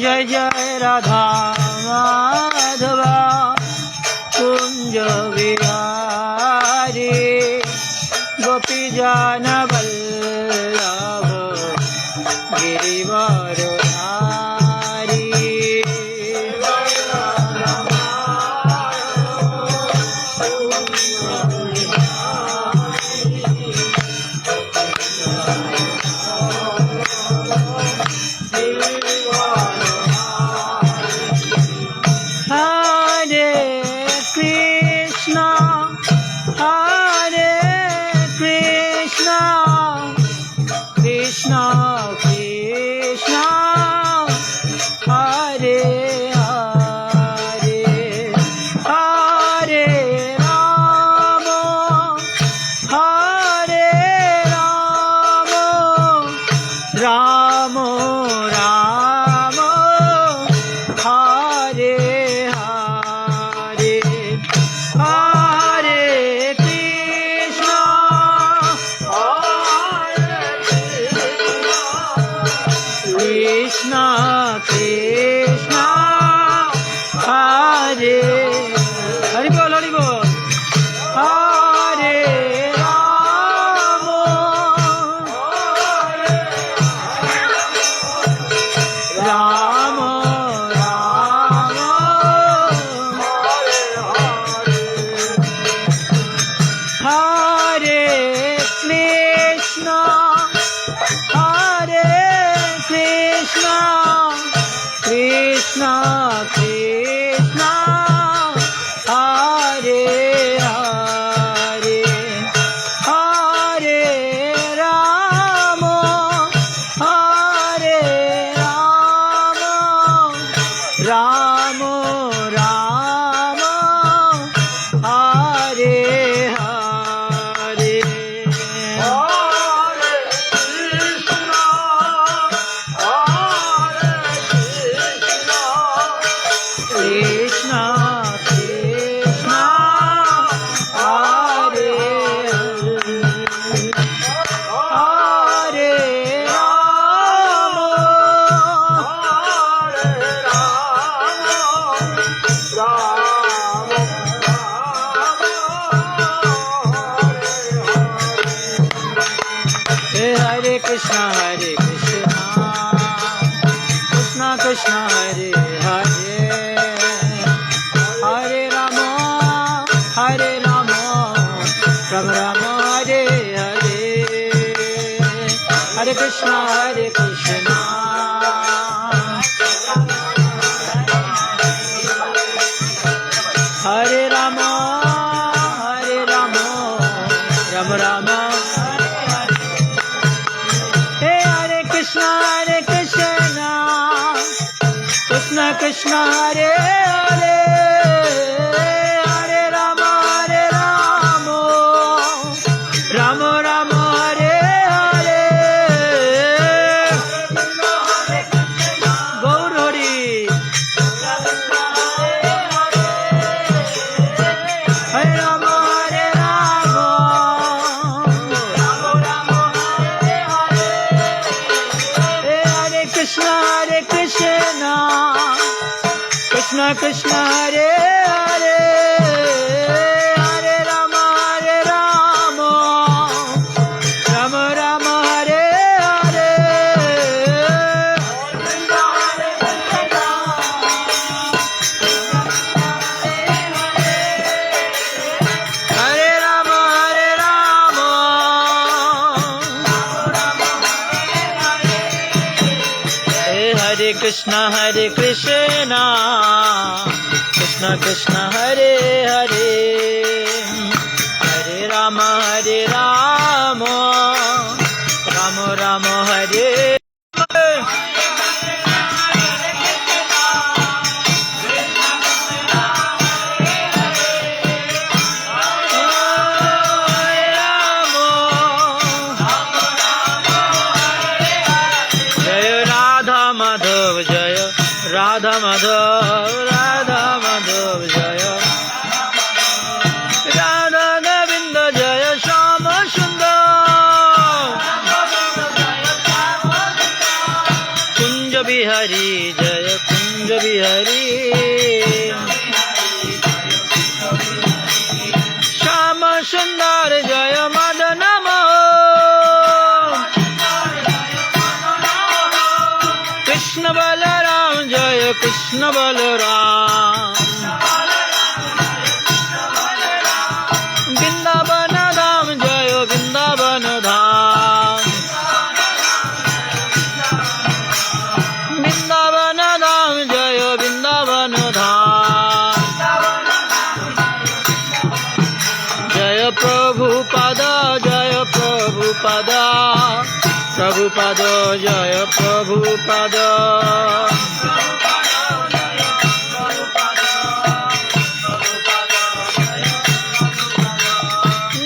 जय जय राधा माधवा कुंज विहारी गोपी जन वल्लभ गिरिवर धारी। हरे कृष्णा कृष्णा कृष्णा हरे हरे हरे राम राम राम हरे हरे हरे कृष्णा कृष्णा कृष्णा हरे हरि बोल हरे राम राम राम हरे कृष्णा कृष्णा कृष्णा हरे हरे हरे राम राम राम हरे हरे कृष्णा कृष्णा हरे हरे राम हरे कृष्णा कृष्णा कृष्णा हरे हरे हरे राम राम राम हरे हरे हरे कृष्णा हरे राम राम राम हे हरे कृष्णा कृष्णा कृष्णा हरे हरे हरे राम राम राम हरे हरे गौर हरि हरे राम हरे कृष्णा कृष्णा कृष्णा हरे हरे हरे राम राम राम हरे हरे हरे राम हरे कृष्णा कृष्णा कृष्णा हरे हरे हरे राम राम राम हरे राधा माधव जय राधा गोविंद जय श्याम सुंदर बिहारी जय कुंज बिहारी श्याम सुंदर जय मदन मोहन कृष्ण बलराम जय कृष्ण बलराम वृंदावन धाम जय वृंदावन धाम वृंदावन धाम जय वृंदावन धाम जय प्रभुपद प्रभुपद जय प्रभुपद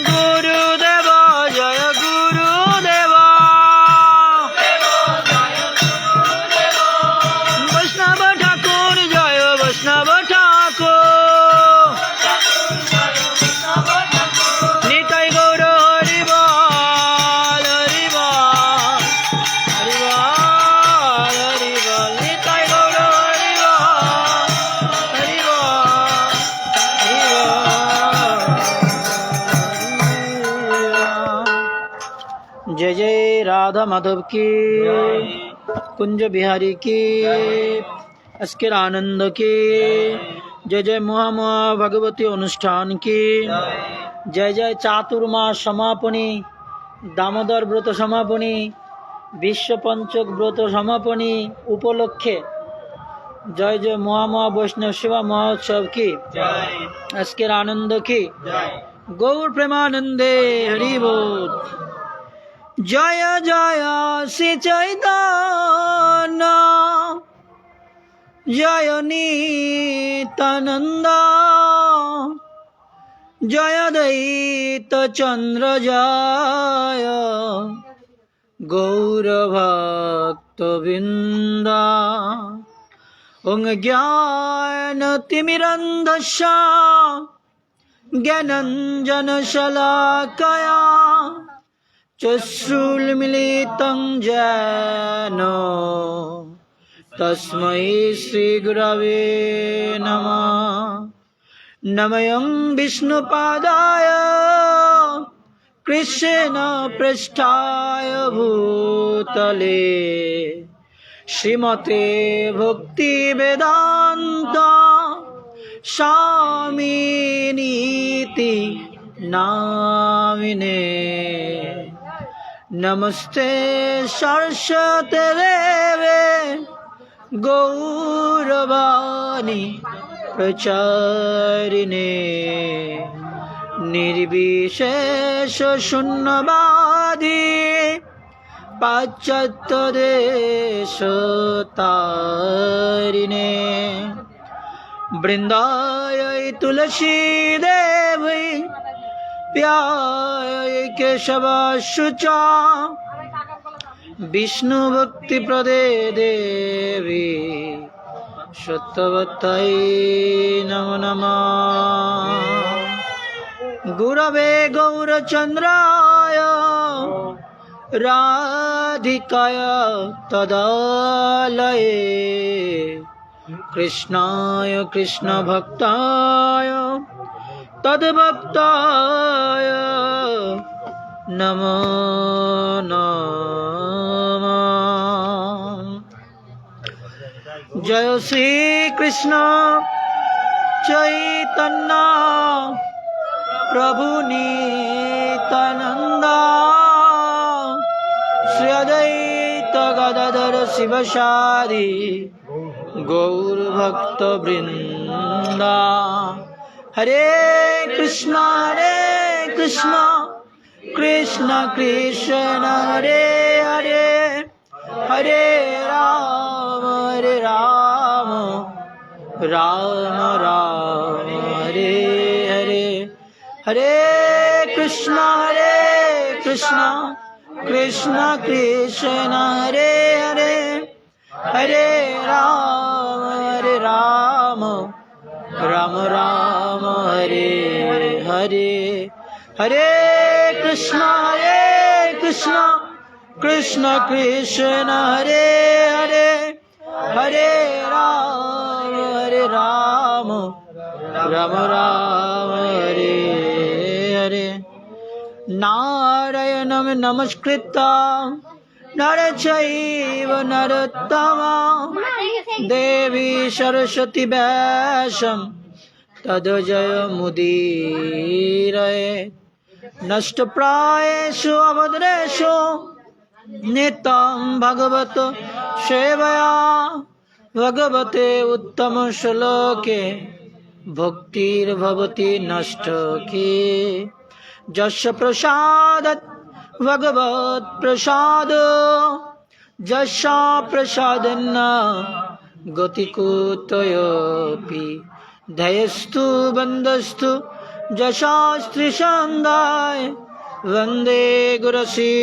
गुरुदेव जय गुरुदेव वैष्णव ठाकुर जय वैष्णव ठाकुर निताई गौर हरि बोल हरि बोल हरि बोल हरि बोल निताई गौर हरि बोल हरि बोल जय जय राधा माधव की कुंज बिहारी की আজকের আনন্দ की जय जय মহামহা ভগবতী অনুষ্ঠান की जय जय চাতুর্মাস সমাপনী দামোদর ব্রত সমাপনী বিশ্ব পঞ্চক ব্রত সমাপনী উপলক্ষে जय जय মহামহা বৈষ্ণব সেবা মহোৎসব की আজকের আনন্দ की গৌর প্রেমানন্দে হরি বল जय जय श्री चैतन्य जय नित्यानंद जय दैत चंद्र जय गौरभक्तवृन्द ओं ज्ञानतिमिरन्धस्य ज्ञानञ्जनशलाकया चक्षुर्मिलितं येन तस्मै श्रीगुरवे नमः नमयं विष्णुपादाय कृष्णपृष्ठाय भूतले श्रीमते भक्तिवेदान्त स्वामिनीति नामिने नमस्ते सरस्वती देवे गौरवाणी प्रचारिणे निर्विशेष शून्यवादी पाश्चात्य देशतारिणे वृंदाय तुलसी देवी प्याय केशवाशुचा विष्णु भक्ति प्रदे देवी सत्यवत्यै नमो नमः गुरवे गौरचन्द्राय राधिकाय तदालये कृष्णाय कृष्ण भक्ताय तद्भक्ताय नमो नमः जय श्री कृष्ण चैतन्य प्रभु नित्यानंद श्री अद्वैत गदाधर शिवसादि गौर भक्त वृंद हरे कृष्ण कृष्ण कृष्ण हरे हरे हरे राम राम राम हरे हरे हरे कृष्ण कृष्ण कृष्ण हरे हरे हरे राम राम राम हरे हरे हरे कृष्ण कृष्ण कृष्ण हरे हरे হরে রাম হরে রাম রাম রাম হরে হরে নারায়ণং নমস্কৃত্য নরং চৈব নরোত্তমং দেবী সরস্বতী ব্যাসং ততো জয়মুদীরয়ে নষ্টপ্রায়েষু অভদ্রেষু নিত্যং ভগবত সেবয়া ভগবতে উত্তম শ্লোকে ভক্তির্ভবতি নষ্টকে যস্য প্রসাদাৎ ভগবৎ প্রসাদ যস্য প্রসাদেন গতি কুতয়োপি ধয়স্তু বন্ধস্তু যশাস্ত্রী সন্দায় বন্দে গুরুশ্রী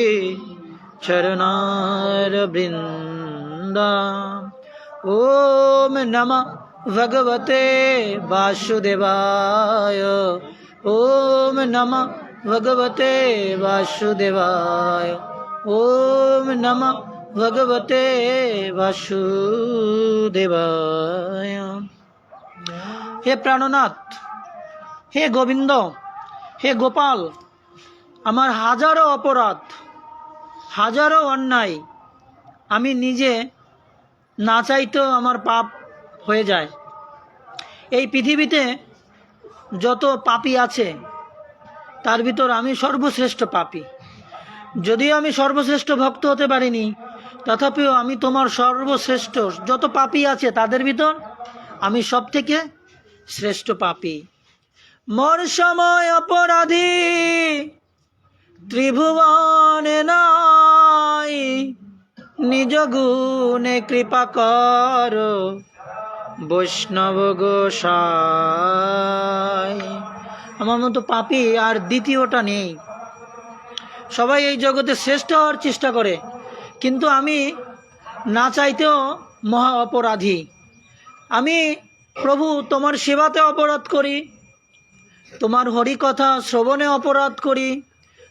চরণার বৃন্দা ওম নমঃ ভগবতে বাসুদেবায় ওম নমঃ ভগবতে বাসুদেবায় ওম নমঃ ভগবতে বাসুদেবায়। হে প্রাণনাথ, হে গোবিন্দ, হে গোপাল, আমার হাজারো অপরাধ, হাজারো অন্যায় আমি নিজে না চাইতেও আমার পাপ হয়ে যায়। এই পৃথিবীতে যত পাপী আছে তার ভিতর আমি সর্বশ্রেষ্ঠ পাপী। যদিও আমি সর্বশ্রেষ্ঠ ভক্ত হতে পারিনি, তথাপিও আমি তোমার সর্বশ্রেষ্ঠ যত পাপী আছে তাদের ভিতর আমি সব থেকে শ্রেষ্ঠ পাপী। মোর সময় অপরাধী ত্রিভুবনে নাই, নিজ গুণে কৃপা কর বৈষ্ণব গোসাই। আমার মতো পাপী আর দ্বিতীয়টা নেই। সবাই এই জগতে শ্রেষ্ঠ হওয়ার চেষ্টা করে, কিন্তু আমি না চাইতেও মহা অপরাধী। আমি প্রভু তোমার সেবাতে অপরাধ করি, তোমার হরিকথা শ্রবণে অপরাধ করি,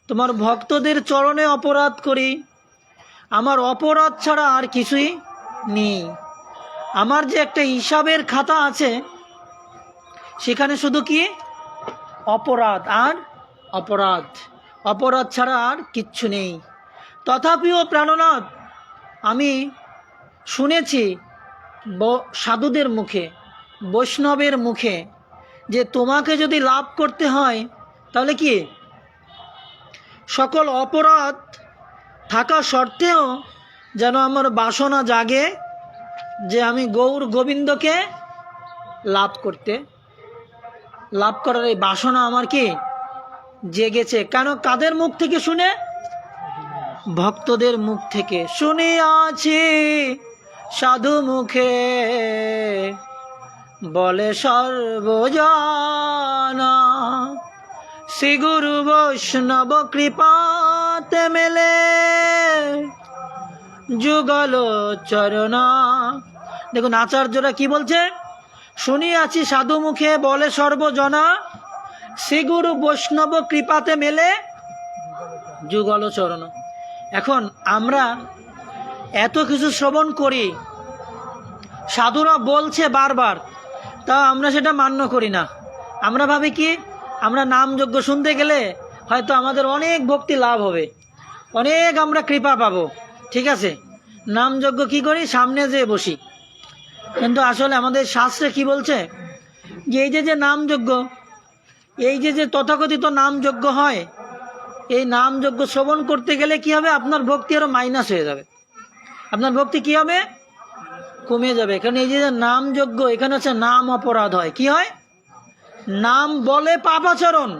তোমার ভক্তদের চরণে অপরাধ করি। আমার অপরাধ ছাড়া আর কিছুই নেই। আমার যে একটা হিসাবের খাতা আছে সেখানে শুধু কি অপরাধ আর অপরাধ, অপরাধ ছাড়া আর কিচ্ছু নেই। তথাপিও প্রাণনাথ, আমি শুনেছি সাধুদের মুখে, বৈষ্ণবের মুখে, যে তোমাকে যদি লাভ করতে হয় তাহলে কি সকল অপরাধ থাকা সত্ত্বেও যেন আমার বাসনা জাগে যে আমি গৌর গোবিন্দকে লাভ করার এই বাসনা আমার কি জেগেছে। কেন? কাদের মুখ থেকে শুনে? ভক্তদের মুখ থেকে শুনিয়াছি সাধু মুখে, বলে সর্বজনা শ্রী গুরু বৈষ্ণব কৃপাতে মেলে যুগল চরণা। দেখুন আচার্যরা কি বলছে, শুনিয়াছি সাধু মুখে বলে সর্বজনা শ্রী গুরু বৈষ্ণব কৃপাতে মেলে যুগল চরণ। এখন আমরা এত কিছু শ্রবণ করি, সাধুরা বলছে বারবার, তা আমরা সেটা মান্য করি না। আমরা ভাবি কি, আমরা নামযজ্ঞ শুনতে গেলে হয়তো আমাদের অনেক ভক্তি লাভ হবে, অনেক আমরা কৃপা পাবো, ঠিক আছে, নামযজ্ঞ কি করি, সামনে যেয়ে বসি। কিন্তু আসলে আমাদের শাস্ত্রে কি বলছে, যে এই যে নামযজ্ঞ, এই যে তথাকথিত নামযজ্ঞ হয়, এই নামযজ্ঞ শ্রবণ করতে গেলে কি হবে, আপনার ভক্তি আরো মাইনাস হয়ে যাবে, আপনার ভক্তি কি হবে, কমে যাবে। কারণ এই যে নামযজ্ঞ, এখানে হচ্ছে নাম অপরাধ হয়। কি হয়? নাম বলে পাপাচরণ।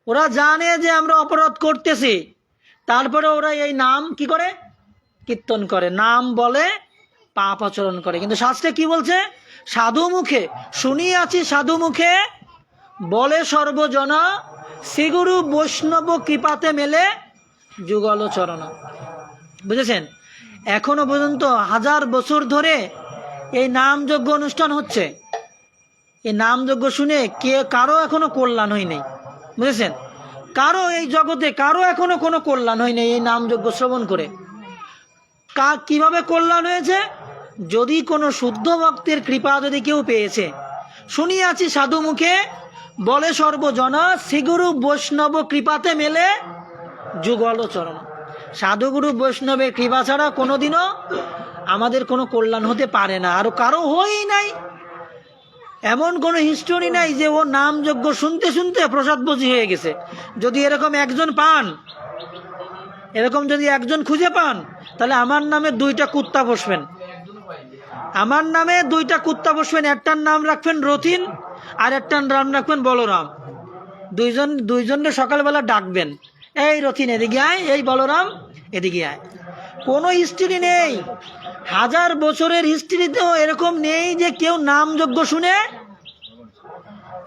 ওরা জানে যে আমরা অপরাধ করতেছি, তারপরে ওরা এই নাম কি করে, কীর্তন করে, নাম বলে পাপ আচরণ করে। কিন্তু শাস্ত্রে কি বলছে, সাধু মুখে শুনিয়াছি, সাধু মুখে বলে সর্বজনা শ্রীগুরু বৈষ্ণব কৃপাতে মেলে যুগল চরণ। বুঝেছেন? এখনো পর্যন্ত 1000 বছর ধরে এই নামযজ্ঞ অনুষ্ঠান হচ্ছে। এই নামযজ্ঞ শুনে কারো এখনো কল্যাণ হয় নাই। বুঝেছেন? কারো এই জগতে কারো এখনো কোনো কল্যাণ হয় নাই এই নামযজ্ঞ শ্রবণ করে। কিভাবে কল্যাণ হয়েছে? যদি কোনো শুদ্ধ ভক্তের কৃপা যদি কেউ পেয়েছে, শুনিয়াছি সাধু মুখে বলে সর্বজনা, শ্রীগুরু বৈষ্ণব কৃপাতে মেলে যুগল চরণ। সাধুগুরু বৈষ্ণবের কৃপা ছাড়া কোনোদিনও আমাদের কোনো কল্যাণ হতে পারে না, আর কারো হয়ই নাই। এমন কোনো হিস্টোরি নাই যে ও নাম যজ্ঞ শুনতে শুনতে প্রসাদভোজী হয়ে গেছে। যদি এরকম একজন পান, এরকম যদি একজন খুঁজে পান, তাহলে আমার নামে 2টা কুত্তা বসবেন। আমার নামে 2টা কুত্তা বসবেন, একটার নাম রাখবেন রথিন আর একটার নাম রাখবেন বলরাম। দুইজনকে সকালবেলা ডাকবেন, এই রথিন এদিকে আয়, এই বলরাম এদিকে আয়। কোনো হিস্ট্রি নেই, 1000 বছরের হিস্ট্রিতেও এরকম নেই যে কেউ নামযজ্ঞ শুনে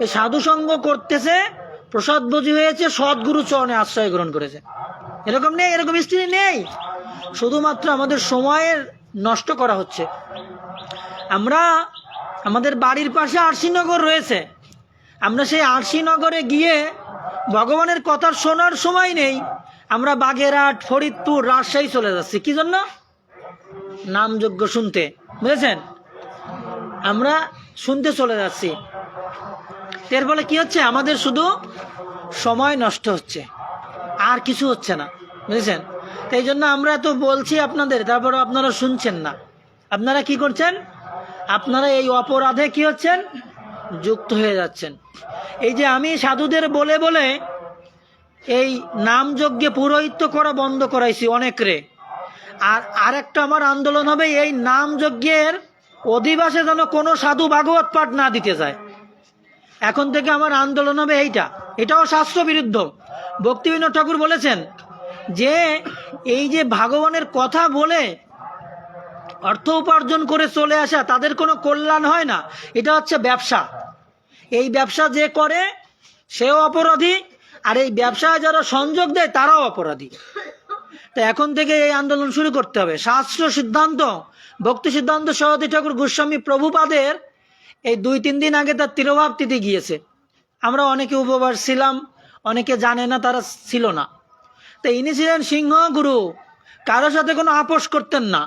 এই সাধুসঙ্গ করতেছে, প্রসাদভোজী হয়েছে, সদ্গুরু চরণে আশ্রয় গ্রহণ করেছে। এরকম নেই, এরকম হিস্ট্রি নেই। শুধুমাত্র আমাদের সময়ের নষ্ট করা হচ্ছে। আমরা আমাদের বাড়ির পাশে আরশিনগর রয়েছে, আমরা সেই আরশিনগরে গিয়ে ভগবানের কথা শোনার সময় নেই, আমরা বাগেরহাট, ফরিদপুর, রাজশাহী চলে যাচ্ছি। কি জন্য? নামযজ্ঞ শুনতে। বুঝেছেন? আমরা শুনতে চলে যাচ্ছি। এর ফলে কি হচ্ছে? আমাদের শুধু সময় নষ্ট হচ্ছে, আর কিছু হচ্ছে না। বুঝেছেন? এই জন্য আমরা তো বলছি আপনাদের, তারপরে আপনারা শুনছেন না। আপনারা কি করছেন? আপনারা এই অপরাধে কি হচ্ছেন? যুক্ত হয়ে যাচ্ছেন। এই যে আমি সাধুদের বলে বলে এই নামযজ্ঞে পুরোহিত্য করা বন্ধ করাইছি অনেকরে। আর আরেকটা আমার আন্দোলন হবে, এই নামযজ্ঞের অধিবাসে যেন কোনো সাধু ভাগবত পাঠ না দিতে যায়। এখন থেকে আমার আন্দোলন হবে এইটা। এটাও শাস্ত্র বিরুদ্ধ। ভক্তিবিনোদ ঠাকুর বলেছেন যে এই যে ভগবানের কথা বলে অর্থ উপার্জন করে চলে আসা, তাদের কোনো কল্যাণ হয় না। এটা হচ্ছে ব্যবসা। এই ব্যবসা যে করে সেও অপরাধী, আর এই ব্যবসায় যারা সংযোগ দেয় তারাও অপরাধী। তো এখন থেকে এই আন্দোলন শুরু করতে হবে। শাস্ত্র সিদ্ধান্ত, ভক্তি সিদ্ধান্ত সরস্বতী ঠাকুর গোস্বামী প্রভুপাদের এই 2-3 দিন আগে তার তিরোভাব তিথি গিয়েছে। আমরা অনেকে উপবাস ছিলাম, অনেকে জানে না, তারা ছিল না। তো ইনি ছিলেন সিংহ গুরু, কারোর সাথে কোনো আপোষ করতেন না।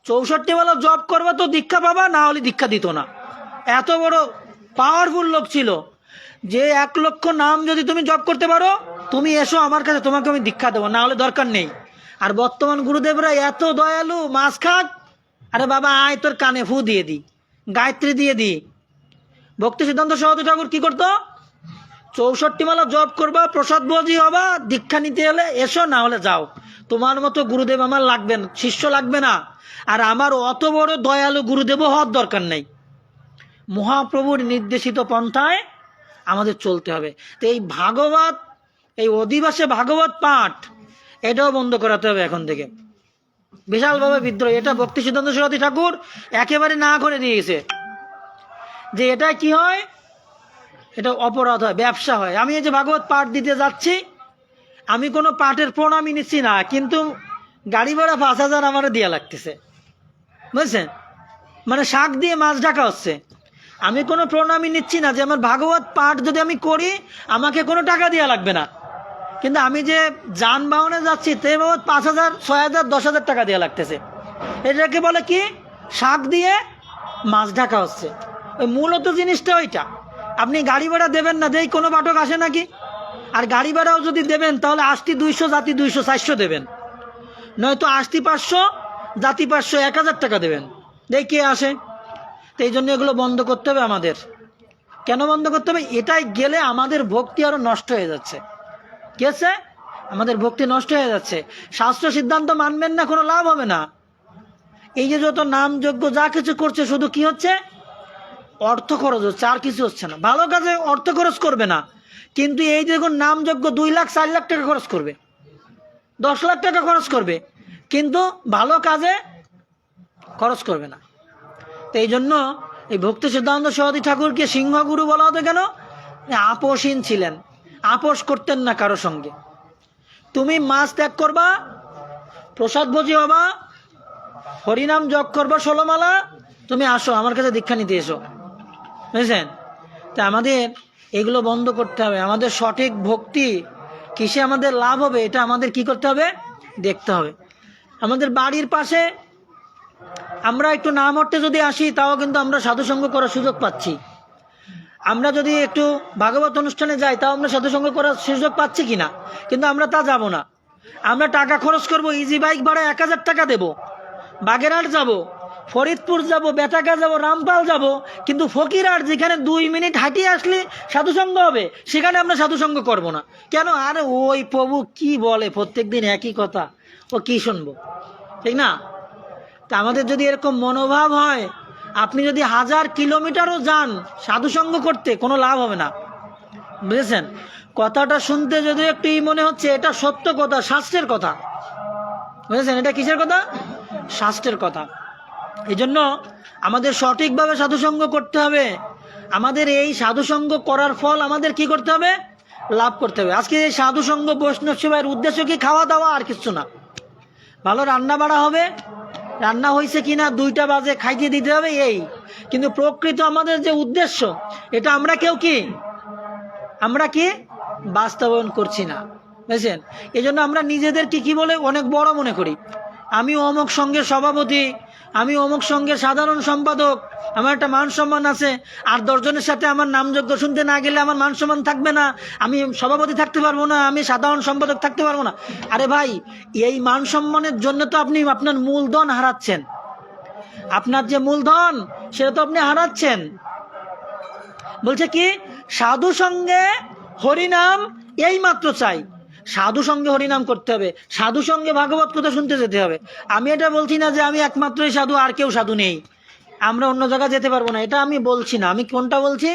64 বেলা জব করবে তো দীক্ষা পাবা, না হলে দীক্ষা দিত না। এত বড় পাওয়ারফুল লোক ছিল যে 1 লক্ষ নাম যদি তুমি জব করতে পারো, তুমি এসো আমার কাছে, তোমাকে আমি দীক্ষা দেবো, না হলে দরকার নেই। আর বর্তমান গুরুদেবরা এত দয়ালু, মাছ খাক, আরে বাবা আয় তোর কানে ফু দিয়ে দি, গায়ত্রী দিয়ে দি। ভক্তি সিদ্ধান্ত সরস্বতী ঠাকুর কি করতো? 64 মালা জব করবা, প্রসাদভোজী হবা, দীক্ষা নিতে হলে এসো, না হলে যাও। তোমার মতো গুরুদেব আমার লাগবে না, শিষ্য লাগবে না। আর আমার অত বড় দয়ালু গুরুদেবও হওয়ার দরকার নেই। মহাপ্রভুর নির্দেশিত পন্থায় আমাদের চলতে হবে। তো এই ভাগবত, এই অধিবাসে ভাগবত পাঠ, এটাও বন্ধ করাতে হবে এখন থেকে। বিশালভাবে বিদ্রোহ। এটা ভক্তি সিদ্ধান্ত সরস্বতী ঠাকুর একেবারে না করে দিয়েছে যে এটা কি হয়, এটা অপরাধ হয়, ব্যবসা হয়। আমি এই যে ভাগবত পাঠ দিতে যাচ্ছি, আমি কোনো পাঠের প্রণামী নিচ্ছি না, কিন্তু গাড়ি ভাড়া 5000 আমার দেওয়া লাগতেছে। বুঝছেন? মানে শাক দিয়ে মাছ ঢাকা হচ্ছে। আমি কোনো প্রণামী নিচ্ছি না, যে আমার ভাগবত পাঠ যদি আমি করি আমাকে কোনো টাকা দেওয়া লাগবে না, কিন্তু আমি যে যানবাহনে যাচ্ছি তে 5000, 6000, 10,000 টাকা দেওয়া লাগতেছে। এটাকে বলে কি? শাক দিয়ে মাছ ঢাকা হচ্ছে। ওই মূলত জিনিসটা ওইটা। আপনি গাড়ি ভাড়া দেবেন না, দেই কোনো পাঠক আসে নাকি? আর গাড়ি ভাড়াও যদি দেবেন তাহলে আস্তি 200, জাতি 200, 400 দেবেন, নয়তো আস্তি 500, জাতি 500, 1000 টাকা দেবেন। দেই কে আসে? তো এই জন্য এগুলো বন্ধ করতে হবে আমাদের। কেন বন্ধ করতে হবে? এটাই গেলে আমাদের ভক্তি আরো নষ্ট হয়ে যাচ্ছে। কি আছে? আমাদের ভক্তি নষ্ট হয়ে যাচ্ছে। শাস্ত্র সিদ্ধান্ত মানবেন না, কোনো লাভ হবে না। এই যে যত নাম যজ্ঞ যা কিছু করছে, শুধু কি হচ্ছে? অর্থ খরচ হচ্ছে, আর কিছু হচ্ছে না। ভালো কাজে অর্থ খরচ করবে না, কিন্তু এই দেখুন নাম যজ্ঞ 2 লাখ 4 লাখ টাকা খরচ করবে, 10 লাখ টাকা খরচ করবে, কিন্তু ভালো কাজে খরচ করবে না। তো এই জন্য এই ভক্তি সিদ্ধান্ত সরস্বতী ঠাকুরকে সিংহগুরু বলা হতো কেন? আপোষহীন ছিলেন, আপোষ করতেন না কারো সঙ্গে। তুমি মাছ ত্যাগ করবা, প্রসাদভোজী হবা, হরিনাম জপ করবা 16 মালা, তুমি আসো আমার কাছে দীক্ষা নিতে এসো। বুঝছেন? তা আমাদের এগুলো বন্ধ করতে হবে। আমাদের সঠিক ভক্তি কিসে আমাদের লাভ হবে, এটা আমাদের কি করতে হবে? দেখতে হবে। আমাদের বাড়ির পাশে আমরা একটু না মরতে যদি আসি তাও কিন্তু আমরা সাধুসঙ্গ করার সুযোগ পাচ্ছি। আমরা যদি একটু ভাগবত অনুষ্ঠানে যাই তাও আমরা সাধুসঙ্গ করার সুযোগ পাচ্ছি কিনা, কিন্তু আমরা তা যাব না। আমরা টাকা খরচ করব, ইজি বাইক ভাড়া 1000 টাকা দেব, বাগেরহাট যাব, ফরিদপুর যাব, বেতাগা যাব, রামপাল যাব, কিন্তু ফকিরহাট যেখানে 2 মিনিট হাঁটিয়ে আসলে সাধুসঙ্গ হবে সেখানে আমরা সাধুসঙ্গ করব না। কেন? আরে ওই প্রভু কি বলে প্রত্যেকদিন একই কথা, ও কি শুনবো, ঠিক না? তা আমাদের যদি এরকম মনোভাব হয়, আপনি যদি 1000 কিলোমিটারও যান সাধুসঙ্গ করতে, কোনো লাভ হবে না, বুঝেছেন? কথাটা শুনতে যদি একটু মনে হচ্ছে এটা সত্য কথা, শাস্ত্রের কথা, বুঝেছেন? এটা কিসের কথা? শাস্ত্রের কথা। এই জন্য আমাদের সঠিকভাবে সাধুসঙ্গ করতে হবে। আমাদের এই সাধুসঙ্গ করার ফল আমাদের কি করতে হবে? লাভ করতে হবে। আজকে এই সাধুসঙ্গ বৈষ্ণব সেবার উদ্দেশ্য কি? খাওয়া দাওয়া, আর কিছু না। ভালো রান্না বাড়া হবে, রান্না হয়েছে কিনা 2টা বাজে খাইতে দিতে হবে, এই। কিন্তু প্রকৃত আমাদের যে উদ্দেশ্য, এটা আমরা কি বাস্তবায়ন করছি না, বুঝছেন? এই জন্য আমরা নিজেদেরকে কি বলে অনেক বড় মনে করি। আমি অমুক সংঘের সভাপতি, আমি অমুক সংঘের সাধারণ সম্পাদক, আমার একটা মান সম্মান আছে, আর 10 জনের সাথে আমার নামযজ্ঞ শুনতে না গেলে আমার মান সম্মান থাকবে না, আমি সভাপতি থাকতে পারবো না, আমি সাধারণ সম্পাদক থাকতে পারবো না। আরে ভাই, এই মান সম্মানের জন্য তো আপনি আপনার মূলধন হারাচ্ছেন। আপনার যে মূলধন সেটা তো আপনি হারাচ্ছেন। বলছে কি? সাধু সঙ্গে হরিনাম এই মাত্র চাই। সাধু সঙ্গে হরিনাম করতে হবে, সাধু সঙ্গে ভাগবত কথা শুনতে যেতে হবে। আমি এটা বলছি না যে আমি একমাত্রই সাধু, আর কেউ সাধু নেই, আমরা অন্য জায়গায় যেতে পারবো না, এটা আমি বলছি না। আমি কোনটা বলছি?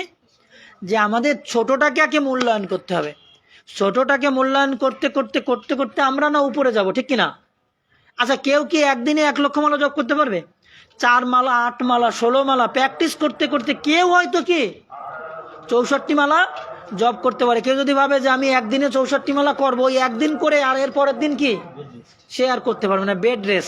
যে আমাদের ছোটটাকে আগে মূল্যায়ন করতে হবে। ছোটটাকে মূল্যায়ন করতে করতে করতে করতে আমরা না উপরে যাব, ঠিক কিনা? আচ্ছা, কেউ কি একদিনে 1 লক্ষ মালা জপ করতে পারবে? 4 মালা, 8 মালা, 16 মালা প্র্যাকটিস করতে করতে কেউ হয়তো কি 64 মালা জব করতে পারে। কেউ যদি ভাবে যে আমি একদিনে 64 মালা করবো, ওই একদিন করে আর এর পরের দিন কি সে আর করতে পারবে না, বেড রেস,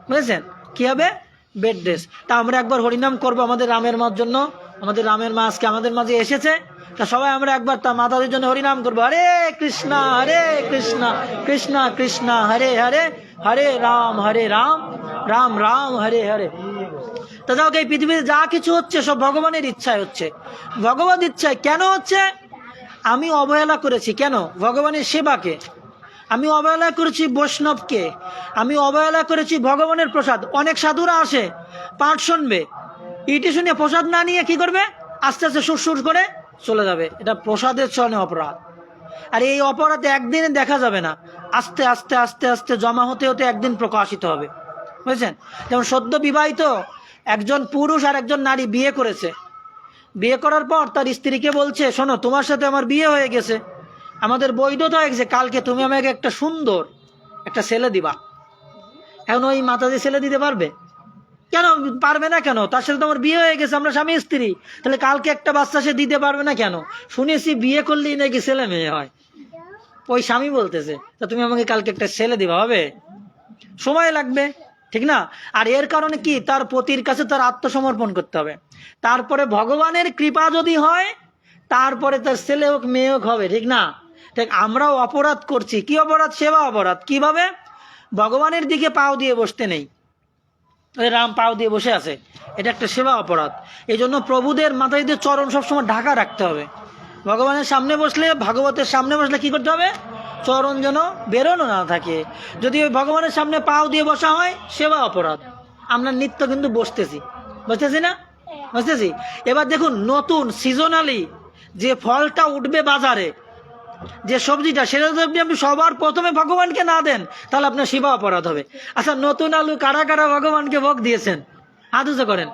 বুঝেছেন? কি হবে? Bed race. তা আমরা একবার হরিনাম করব আমাদের রামের মার জন্য। আমাদের রামের মা আজকে আমাদের মাঝে এসেছে, তা সবাই আমরা একবার তার মাতাদের জন্য হরিনাম করবো। হরে কৃষ্ণ কৃষ্ণ কৃষ্ণ হরে হরে, হরে রাম রাম রাম হরে হরে। তা যাও, এই পৃথিবীতে যা কিছু হচ্ছে সব ভগবানের ইচ্ছায় হচ্ছে, ভগবত ইচ্ছায়। কেন হচ্ছে? আমি অবহেলা করেছি কেন? ভগবানের সেবাকে আমি অবহেলা করেছি, বৈষ্ণবকে আমি অবহেলা করেছি, ভগবানের প্রসাদ। অনেক সাধুরা আসে, পাঠ শুনবে, ইটি শুনে প্রসাদ না নিয়ে কি করবে? আস্তে আস্তে সুর করে চলে যাবে। এটা প্রসাদের চরণে অপরাধ। আর এই অপরাধ একদিনে দেখা যাবে না, আস্তে আস্তে আস্তে আস্তে জমা হতে হতে একদিন প্রকাশিত হবে, বুঝেছেন? যেমন সদ্য বিবাহিত একজন পুরুষ আর একজন নারী বিয়ে করেছে, বিয়ে করার পর তার স্ত্রীকে বলছে, শোনো, তোমার সাথে আমার বিয়ে হয়ে গেছে, আমাদের বৈধতা হয়ে গেছে, কালকে তুমি আমাকে একটা সুন্দর একটা ছেলে দিবা। এখন ওই মাতাজি ছেলে দিতে পারবে? কেন পারবে না? কেন? তার সাথে তোমার বিয়ে হয়ে গেছে, আমরা স্বামী স্ত্রী, তাহলে কালকে একটা বাচ্চা সে দিতে পারবে না কেন? শুনেছি বিয়ে করলেই নাকি ছেলে মেয়ে হয়। ওই স্বামী বলতেছে, তা তুমি আমাকে কালকে একটা ছেলে দিবা, হবে? সময় লাগবে, ঠিক না? আর এর কারণে কি? তার পতির কাছে তার আত্মসমর্পণ করতে হবে, তারপরে ভগবানের কৃপা যদি হয় তারপরে তার ছেলে হোক মেয়ে হোক হবে, ঠিক না? ঠিক আমরাও অপরাধ করছি। কি অপরাধ? সেবা অপরাধ। কিভাবে? ভগবানের দিকে পাও দিয়ে বসতে নেই, ওই রাম পাও দিয়ে বসে আছে, এটা একটা সেবা অপরাধ। এই জন্য প্রভুদের মাথায় দিয়ে চরণ সবসময় ঢাকা রাখতে হবে। ভগবানের সামনে বসলে, ভাগবতের সামনে বসলে কি করতে হবে? চরণ যেন বেরোনো না থাকে। যদি ওই ভগবানের সামনে পাও দিয়ে বসা হয়, সেবা অপরাধ। আমরা নিত্য কিন্তু বসতেছি না? বসতেছি। এবার দেখুন, নতুন সিজনালি যে ফলটা উঠবে বাজারে, যে সবজিটা, সেটা যদি আপনি সবার প্রথমে ভগবানকে না দেন তাহলে আপনার সেবা অপরাধ হবে। আচ্ছা, নতুন আলু কারা কারা ভগবানকে ভোগ দিয়েছেন? হাত উঁচু করেন।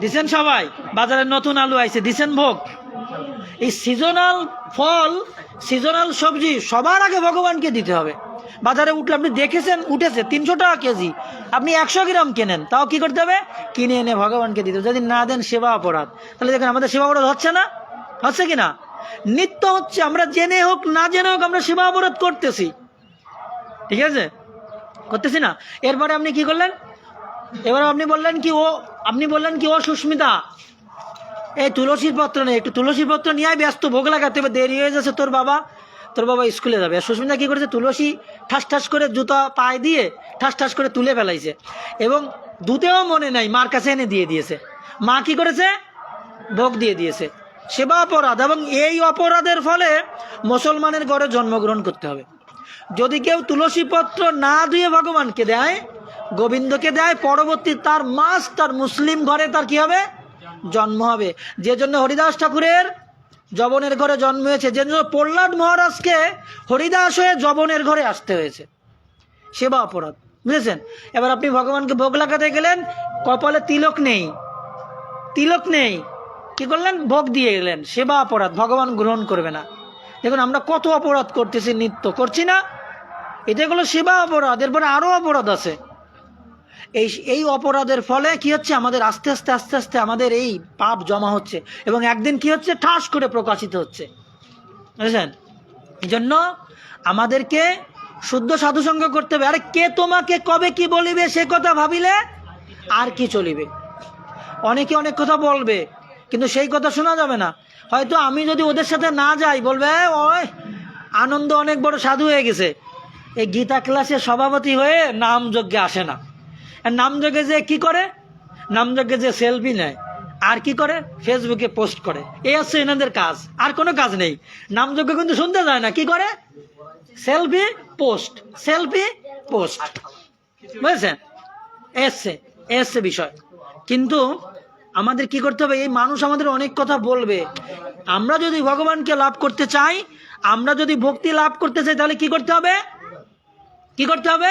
দিছেন সবাই? বাজারে নতুন আলু আইছে, দিছেন ভোগ। এই সিজনাল ফল, সিজনাল সবজি সবার আগে ভগবানকে দিতে হবে। বাজারে উঠলে আপনি দেখেছেন উঠেছে 300 টাকা কেজি, আপনি 100 গ্রাম কেনেন, তাও কি করতে হবে? কিনে এনে ভগবানকে দিতে হবে। যদি না দেন সেবা অপরাধ। তাহলে দেখেন আমাদের সেবা অপরাধ হচ্ছে না? হচ্ছে কিনা? নিত্য হচ্ছে। আমরা জেনে হোক না জেনে হোক আমরা সেবা অপরাধ করতেছি, ঠিক আছে? করতেছি না? এরপরে আপনি কি করলেন? এবার আপনি বললেন কি ও সুস্মিতা, এই তুলসীর পত্র নেই, একটু তুলসীর পত্র নিয়ে ব্যস্ত, ভোগ লাগাতে হবে, দেরি হয়ে যাচ্ছে তোর বাবা। তোর বাবা স্কুলে যাবে। আর সুস্মিতা কী করেছে, তুলসী ঠাস ঠাস করে জুতা পায়ে দিয়ে ঠাস ঠাস করে তুলে ফেলাইছে, এবং ধুতেও মনে নাই, মার কাছে এনে দিয়ে দিয়েছে। মা কি করেছে, ভোগ দিয়ে দিয়েছে। সেবা অপরাধ, এবং এই অপরাধের ফলে মুসলমানের ঘরে জন্মগ্রহণ করতে হবে। যদি কেউ তুলসী পত্র না ধুয়ে ভগবানকে দেয়, গোবিন্দকে দেয়, পরবর্তী তার মাস তার মুসলিম ঘরে তার কি হবে, জন্ম হবে। যে জন্য হরিদাস ঠাকুরের যবনের ঘরে জন্ম হয়েছে, যে জন্য প্রহ্লাদ মহারাজকে হরিদাস হয়ে যবনের ঘরে আসতে হয়েছে। সেবা অপরাধ, বুঝেছেন? এবার আপনি ভগবানকে ভোগ লাগাতে গেলেন, কপালে তিলক নেই, তিলক নেই, কি করলেন, ভোগ দিয়ে গেলেন, সেবা অপরাধ, ভগবান গ্রহণ করবে না। দেখুন আমরা কত অপরাধ করতেছি, নিত্য করছি না? এটা হলো সেবা অপরাধ। এরপরে আরও অপরাধ আছে। এই অপরাধের ফলে কি হচ্ছে, আমাদের আস্তে আস্তে আস্তে আস্তে আমাদের এই পাপ জমা হচ্ছে, এবং একদিন কি হচ্ছে, ঠাস করে প্রকাশিত হচ্ছে, বুঝেছেন? এই জন্য আমাদেরকে শুদ্ধ সাধুসঙ্গ করতে হবে। আরে কে তোমাকে কবে কি বলিবে, সে কথা ভাবিলে আর কি চলিবে। অনেকে অনেক কথা বলবে, কিন্তু সেই কথা শোনা যাবে না। হয়তো আমি যদি ওদের সাথে না যাই, বলবে ওই আনন্দ অনেক বড় সাধু হয়ে গেছে, এই গীতা ক্লাসের সভাপতি হয়ে নামযজ্ঞে আসে না। আর নামযজ্ঞে যে কি করে, নামযজ্ঞে যে সেলফি নেয়, আর কি করে, ফেসবুকে পোস্ট করে, এই হচ্ছে এনাদের কাজ, আর কোনো কাজ নেই। নামযজ্ঞ কিন্তু শুনতে যায় না, কি করে, সেলফি পোস্ট, সেলফি পোস্ট, বুঝেছেন? এসছে বিষয়। কিন্তু আমাদের কি করতে হবে, এই মানুষ আমাদের অনেক কথা বলবে, আমরা যদি ভগবানকে লাভ করতে চাই, আমরা যদি ভক্তি লাভ করতে চাই, তাহলে কি করতে হবে, কি করতে হবে,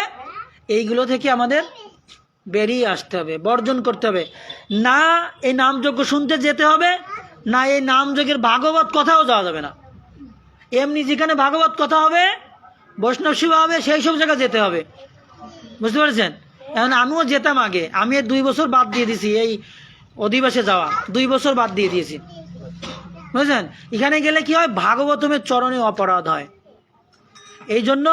এইগুলো থেকে আমাদের বেরিয়ে আসতে হবে, বর্জন করতে হবে। না এই নামযজ্ঞ শুনতে যেতে হবে, না এই নামযজ্ঞের ভাগবত কথাও যাওয়া যাবে না। এমনি যেখানে ভাগবত কথা হবে, বৈষ্ণব সেবা হবে, সেই সব জায়গায় যেতে হবে, বুঝতে পারছেন? এখন আমিও যেতাম আগে, আমি 2 বছর বাদ দিয়ে দিয়েছি, এই অধিবাসে যাওয়া 2 বছর বাদ দিয়ে দিয়েছি, বুঝলেন? এখানে গেলে কি হয়, ভাগবতমের চরণে অপরাধ হয়। এই জন্য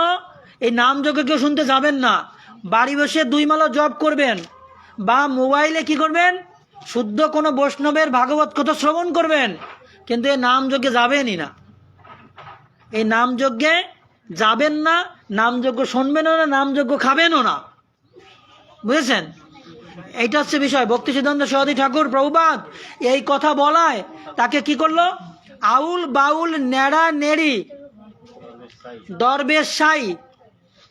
এই নামযজ্ঞ কেউ শুনতে যাবেন না। বাড়ি বসে 2 মালা জপ করবেন, বা মোবাইলে কি করবেন, শুদ্ধ কোনো বৈষ্ণবের ভাগবত কথা শ্রবণ করবেন, কিন্তু এই নামযজ্ঞে যাবেনই না, এই নামযজ্ঞে যাবেন না, নামযজ্ঞ শুনবেনও না, নামযজ্ঞ খাবেনও না, বুঝেছেন? এইটা হচ্ছে বিষয়। ভক্তি সিদ্ধান্ত সরস্বতী ঠাকুর প্রভুপাদ এই কথা বলায় তাকে কি করলো, আউল বাউল নেড়া নেড়ি দরবেশ সাই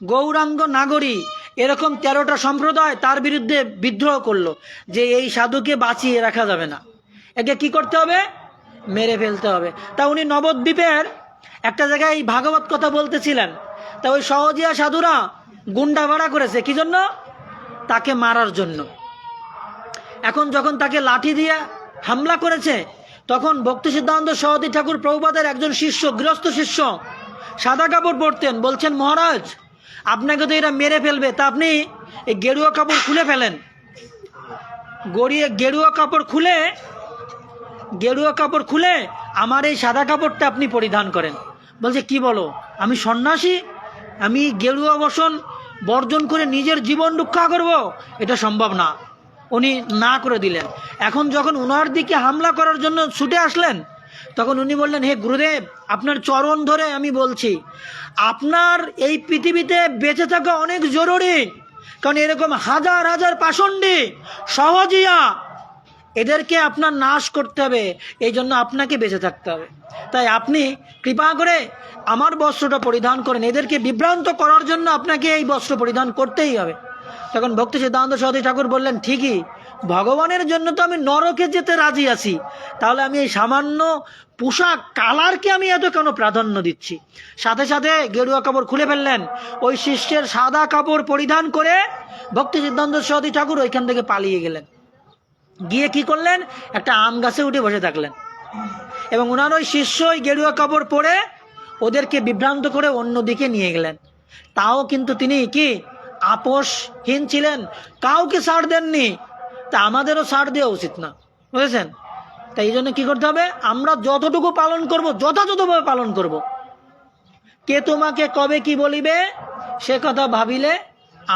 গৌরাঙ্গ নাগরী এরকম 13টা সম্প্রদায় তার বিরুদ্ধে বিদ্রোহ করলো, যে এই সাধুকে বাঁচিয়ে রাখা যাবে না, একে কি করতে হবে, মেরে ফেলতে হবে। তা উনি নবদ্বীপের একটা জায়গায় এই ভাগবত কথা বলতেছিলেন, তা ওই সহজিয়া সাধুরা গুন্ডা ভাড়া করেছে, কি জন্য, তাকে মারার জন্য। এখন যখন তাকে লাঠি দিয়ে হামলা করেছে, তখন ভক্তি সিদ্ধান্ত সরস্বতী ঠাকুর প্রভুপাদের একজন শিষ্য, গৃহস্থ শিষ্য, সাদা কাপড় পরতেন, বলছেন মহারাজ আপনাকে তো এরা মেরে ফেলবে, তা আপনি এই গেরুয়া কাপড় খুলে ফেলেন, গেরুয়া কাপড় খুলে আমার এই সাদা কাপড়টা আপনি পরিধান করেন। বলছে কি বলো, আমি সন্ন্যাসী, আমি গেরুয়া বসন বর্জন করে নিজের জীবন রক্ষা করব, এটা সম্ভব না। উনি না করে দিলেন। এখন যখন উনার দিকে হামলা করার জন্য ছুটে আসলেন, তখন উনি বললেন, হে গুরুদেব আপনার চরণ ধরে আমি বলছি, আপনার এই পৃথিবীতে বেঁচে থাকা অনেক জরুরি, কারণ এরকম হাজার হাজার পাষণ্ডী সহজিয়া এদেরকে আপনার নাশ করতে হবে, এই জন্য আপনাকে বেঁচে থাকতে হবে। তাই আপনি কৃপা করে আমার বস্ত্রটা পরিধান করেন, এদেরকে বিভ্রান্ত করার জন্য আপনাকে এই বস্ত্র পরিধান করতেই হবে। তখন ভক্তি সিদ্ধান্ত সরস্বতী ঠাকুর বললেন, ঠিকই, ভগবানের জন্য তো আমি নরকে যেতে রাজি আছি, তাহলে আমি এই সামান্য পোশাক কালারকে আমি এত কেন প্রাধান্য দিচ্ছি। সাথে সাথে গেরুয়া কাপড় খুলে ফেললেন, ওই শিষ্যের সাদা কাপড় পরিধান করে ভক্তি সিদ্ধান্ত সরস্বতী ঠাকুর ওইখান থেকে পালিয়ে গেলেন। গিয়ে কি করলেন, একটা আম গাছে উঠে বসে থাকলেন, এবং ওনার ওই শিষ্য ওই গেরুয়া কাপড় পরে ওদেরকে বিভ্রান্ত করে অন্যদিকে নিয়ে গেলেন। তাও কিন্তু তিনি কি আপোষহীন ছিলেন, কাউকে ছাড় দেননি। তা আমাদেরও ছাড় দেওয়া উচিত না, বুঝেছেন? তাই এই জন্য কী করতে হবে, আমরা যতটুকু পালন করব যথাযথভাবে পালন করব। কে তোমাকে কবে কি বলিবে, সে কথা ভাবিলে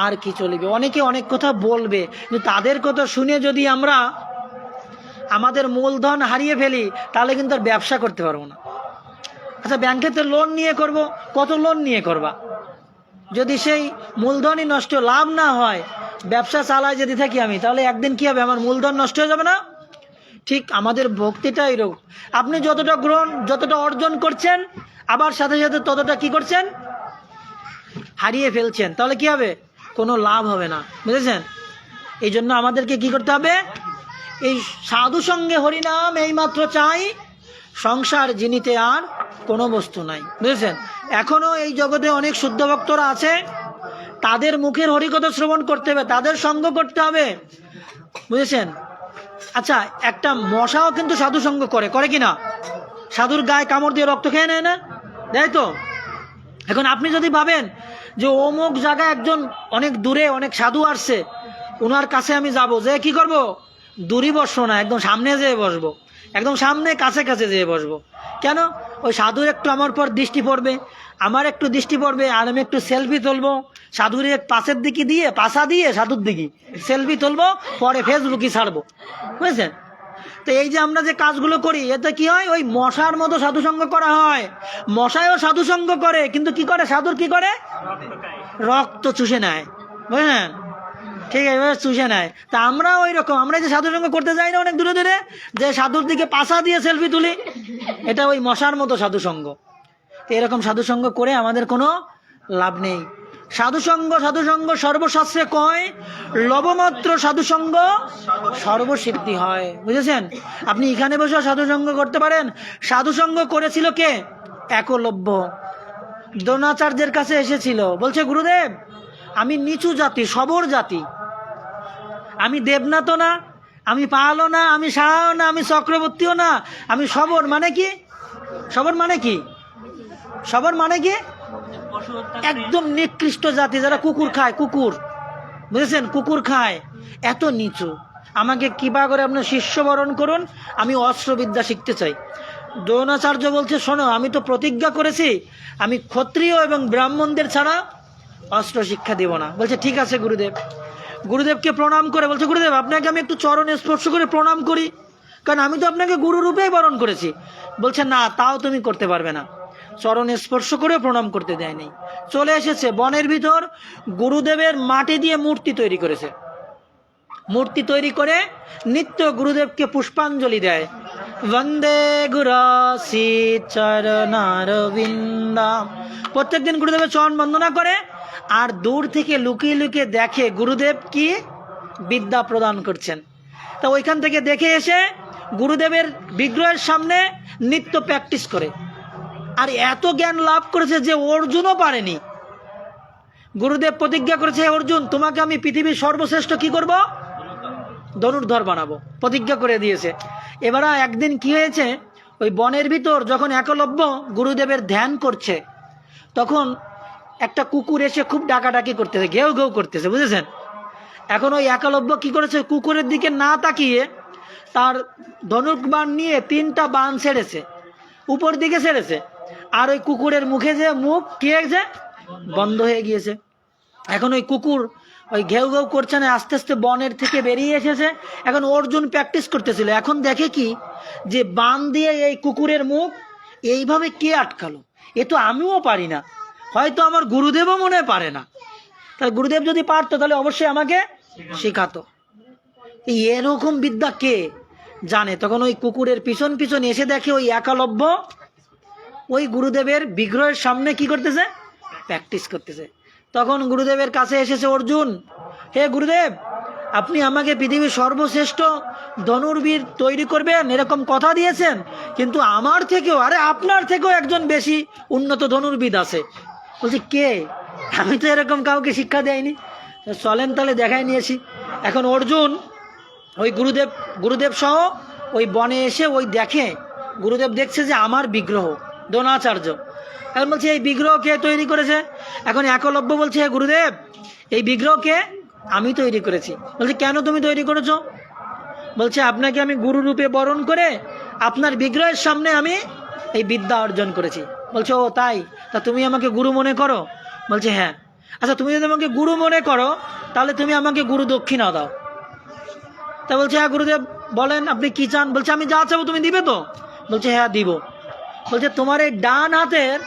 আর কি চলিবে। অনেকে অনেক কথা বলবে, কিন্তু তাদের কথা শুনে যদি আমরা আমাদের মূলধন হারিয়ে ফেলি, তাহলে কিন্তু আর ব্যবসা করতে পারবো না। আচ্ছা ব্যাংকেতে লোন নিয়ে করব, কত লোন নিয়ে করবা? যদি সেই মূলধনই নষ্ট, লাভ না হয়, ব্যবসা চালায় যদি থাকি আমি, তাহলে একদিন কি হবে, আমার মূলধন নষ্ট হয়ে যাবে না? ঠিক আমাদের ভক্তিটা এরকম, আপনি যতটা অর্জন করছেন, আবার সাথে সাথে ততটা কি করছেন, হারিয়ে ফেলছেন, তাহলে কি হবে, কোনো লাভ হবে না, বুঝেছেন? এই জন্য আমাদেরকে কি করতে হবে, এই সাধু সঙ্গে হরিনাম এইমাত্র চাই, সংসার জিনিতে আর কোনো বস্তু নাই, বুঝেছেন? এখনো এই জগতে অনেক শুদ্ধ ভক্তরা আছে, তাদের মুখের হরিকথা শ্রবণ করতে হবে, তাদের সঙ্গ করতে হবে, বুঝেছেন? আচ্ছা, একটা মশাও কিন্তু সাধু সঙ্গ করে কি না? সাধুর গায়ে কামড় দিয়ে রক্ত খেয়ে নেয় না, দেয় তো? এখন আপনি যদি ভাবেন যে অমুক জায়গায় একজন অনেক দূরে অনেক সাধু আসছে, ওনার কাছে আমি যাব, যে কি করব, দূরে বসবো না, একদম সামনে যেয়ে বসবো, একদম সামনে কাছে কাছে যেয়ে বসবো। কেন? ওই সাধুর একটু আমার পর দৃষ্টি পড়বে, আমার একটু দৃষ্টি পড়বে, আর আমি একটু সেলফি তুলবো, সাধুর এক পাশের দিকে দিয়ে, পাশা দিয়ে সাধুর দিকে সেলফি তুলবো, পরে ফেসবুকে ছাড়বো, বুঝেছেন? তো এই যে আমরা যে কাজগুলো করি, এতে কি হয়, ওই মশার মতো সাধুসঙ্গ করা হয়। মশায়ও সাধুসঙ্গ করে, কিন্তু কি করে, সাধুর কি করে, রক্ত চুষে নেয়, বুঝলেন? ঠিক এইভাবে চুষে নেয়। তা আমরা ওই রকম, আমরা যে সাধুসঙ্গ করতে যাই না অনেক দূরে দূরে, যে সাধুর দিকে পাশা দিয়ে সেলফি তুলি, এটা ওই মশার মতো সাধুসঙ্গ। তো এরকম সাধুসঙ্গ করে আমাদের কোনো লাভ নেই। সাধুসঙ্গ সর্বশাস্ত্রে কয়, লবমাত্র সাধুসঙ্গ সর্বসিদ্ধি হয়, বুঝেছেন? আপনি এখানে বসে সাধুসঙ্গ করতে পারেন। সাধুসঙ্গ করেছিল কে? একলব্য দ্রোণাচার্যের কাছে এসেছিল, বলছে গুরুদেব আমি নিচু জাতি, সবর জাতি, আমি দেবনাথও না, আমি পালও না, আমি সাহাও না, আমি চক্রবর্তীও না, আমি সবর। মানে কি সবর? মানে কি সবর? মানে কি একদম নিকৃষ্ট জাতি, যারা কুকুর খায়, কুকুর, বুঝেছেন? কুকুর খায়, এত নিচু। আমাকে কৃপা করে আপনার শিষ্য বরণ করুন, আমি অস্ত্রবিদ্যা শিখতে চাই। দ্রোণাচার্য বলছে, শোনো, আমি তো প্রতিজ্ঞা করেছি আমি ক্ষত্রিয় এবং ব্রাহ্মণদের ছাড়া অস্ত্র শিক্ষা দেব না। বলছে ঠিক আছে গুরুদেব। গুরুদেবকে প্রণাম করে বলছে, গুরুদেব আপনাকে আমি একটু চরণ স্পর্শ করে প্রণাম করি, কারণ আমি তো আপনাকে গুরু রূপেই বরণ করেছি। বলছে না, তাও তুমি করতে পারবে না, চরণ স্পর্শ করে প্রণাম করতে দেয় নাই। চলে এসেছে বনের ভিতর, গুরুদেবের মাটি দিয়ে মূর্তি তৈরি করেছে, মূর্তি তৈরি করে নিত্য গুরুদেবকে পুষ্পাঞ্জলি দেয়, বন্দে গুরাসি চরণারবিন্দম। প্রত্যেকদিন গুরুদেবের চরণ বন্দনা করে, আর দূর থেকে লুকিয়ে লুকিয়ে দেখে গুরুদেব কি বিদ্যা প্রদান করছেন। তা ওইখান থেকে দেখে এসে গুরুদেবের বিগ্রহের সামনে নিত্য প্র্যাকটিস করে, আর এত জ্ঞান লাভ করেছে যে অর্জুনও পারেনি। গুরুদেব প্রতিজ্ঞা করেছে, অর্জুন তোমাকে আমি পৃথিবীর সর্বশ্রেষ্ঠ কি করব, ধনুর্ধর বানাবো, প্রতিজ্ঞা করে দিয়েছে। এবার একদিন কি হয়েছে, ওই বনের ভিতর যখন একলব্য গুরুদেবের ধ্যান করছে, তখন একটা কুকুর এসে খুব ডাকাডাকি করতেছে, ঘেউ ঘেউ করতেছে, বুঝেছেন? এখন ওই একলব্য কি করেছে, কুকুরের দিকে না তাকিয়ে তার ধনুক বাণ নিয়ে 3টা বাণ ছেড়েছে, উপর দিকে ছেড়েছে, আর ওই কুকুরের মুখে যে মুখ কি হয়েছে, বন্ধ হয়ে গিয়েছে। এখন ওই কুকুর ওই ঘেউ ঘেউ করছে না, আস্তে আস্তে বনের থেকে বেরিয়ে এসেছে। এখন অর্জুন প্র্যাকটিস করতেছিল, এখন দেখে কি যে বাণ দিয়ে এই কুকুরের মুখ এইভাবে কে আটকালো, এ তো আমিও পারি না, হয়তো আমার গুরুদেবও মনে পারে না, তাই গুরুদেব যদি পারতো তাহলে অবশ্যই আমাকে শেখাতো। এরকম বিদ্যা কে জানে? তখন ওই কুকুরের পিছন পিছন এসে দেখে ওই একলব্য ওই গুরুদেবের বিগ্রহের সামনে কি করতেছে, প্র্যাকটিস করতেছে। তখন গুরুদেবের কাছে এসেছে অর্জুন, হে গুরুদেব আপনি আমাকে পৃথিবীর সর্বশ্রেষ্ঠ ধনুর্বীর তৈরি করবেন এরকম কথা দিয়েছেন, কিন্তু আমার থেকেও, আরে আপনার থেকেও একজন বেশি উন্নত ধনুর্বিদ আছে। বলছি কে? আমি তো এরকম কাউকে শিক্ষা দেয়নি। চলেন তাহলে দেখাই নিয়েছি। এখন অর্জুন ওই গুরুদেব সহ ওই বনে এসে ওই দেখে, গুরুদেব দেখছে যে আমার বিগ্রহ দ্রোণাচার্য। এখন বলছে এই বিগ্রহ কে তৈরি করেছে? এখন একলব্য বলছে, হে গুরুদেব এই বিগ্রহকে আমি তৈরি করেছি। বলছে কেন তুমি তৈরি করেছো? বলছে আপনাকে আমি গুরু রূপে বরণ করে আপনার বিগ্রহের সামনে আমি এই বিদ্যা অর্জন করেছি। বলছে ও তাই, তা তুমি আমাকে গুরু মনে করো? বলছে হ্যাঁ। আচ্ছা তুমি যদি আমাকে গুরু মনে করো তাহলে তুমি আমাকে গুরু দক্ষিণা দাও। তা বলছে হ্যাঁ গুরুদেব বলেন আপনি কি চান? বলছে আমি যা চাবো তুমি দিবে তো? বলছে হ্যাঁ দিব। বলছে তোমার এই ডান হাতের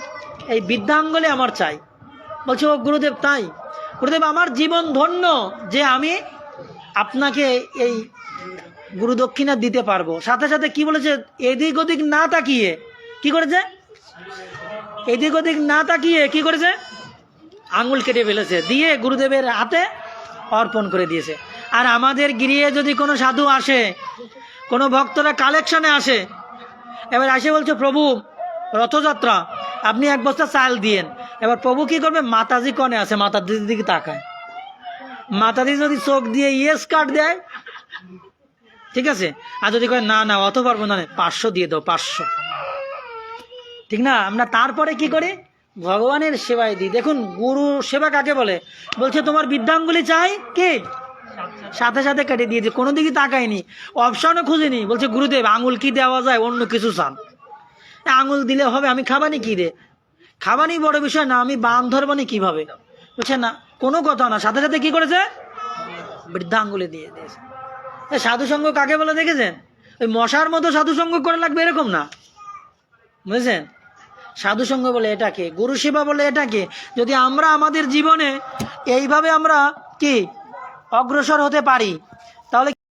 এই বৃদ্ধাঙ্গুলি আমার চাই। বলছে ও গুরুদেব তাই? গুরুদেব আমার জীবন ধন্য যে আমি আপনাকে এই গুরুদক্ষিণা দিতে পারবো। সাথে সাথে কি বলেছে, এদিক ওদিক না তাকিয়ে কি করেছে, এদিক ওদিক না তাকিয়ে কি করেছে, আঙুল কেটে ফেলেছে, দিয়ে গুরুদেবের হাতে অর্পণ করে দিয়েছে। আর আমাদের গৃহে যদি কোনো সাধু আসে, কোনো ভক্তরা কালেকশনে আসে, এবার আসে বলছে প্রভু রথযাত্রা আপনি এক বস্তা চাল দিয়েন। এবার প্রভু কি করবে, মাতাজি কনে আছে মাতাজির দিকে তাকায়, মাতাজি যদি চোখ দিয়ে ইয়েস কাট দেয় ঠিক আছে, আর যদি কয় না না অত পারবো না 500 দিয়ে দাও 500, ঠিক না? আমরা তারপরে কি করি, ভগবানের সেবায় দিই। দেখুন গুরু সেবা কাকে বলে, বলছে তোমার বৃদ্ধাঙ্গুলি চাই, কি সাথে সাথে কেটে দিয়েছে, কোনো দিকে তাকায়নি, অপশনও খুঁজেনি। বলছে গুরুদেব আঙুল কি দেওয়া যায়, অন্য কিছু চান। আঙুল দিলে হবে, আমি খাবানি কি রে, খাবানি বড় বিষয় না, আমি বান ধরবানি কিভাবে। বলছে না কোনো কথা না, সাথে সাথে কি করেছে, বৃদ্ধাঙ্গুলি দিয়ে দিয়েছে। সাধুসঙ্গ কাকে বলে দেখেছেন, ওই মশার মতো সাধুসঙ্গ করে লাগবে এরকম না, বুঝেছেন? সাধুসঙ্গ বলে এটাকে, গুরু সেবা বলে এটাকে। যদি আমরা আমাদের জীবনে এইভাবে আমরা কি অগ্রসর হতে পারি,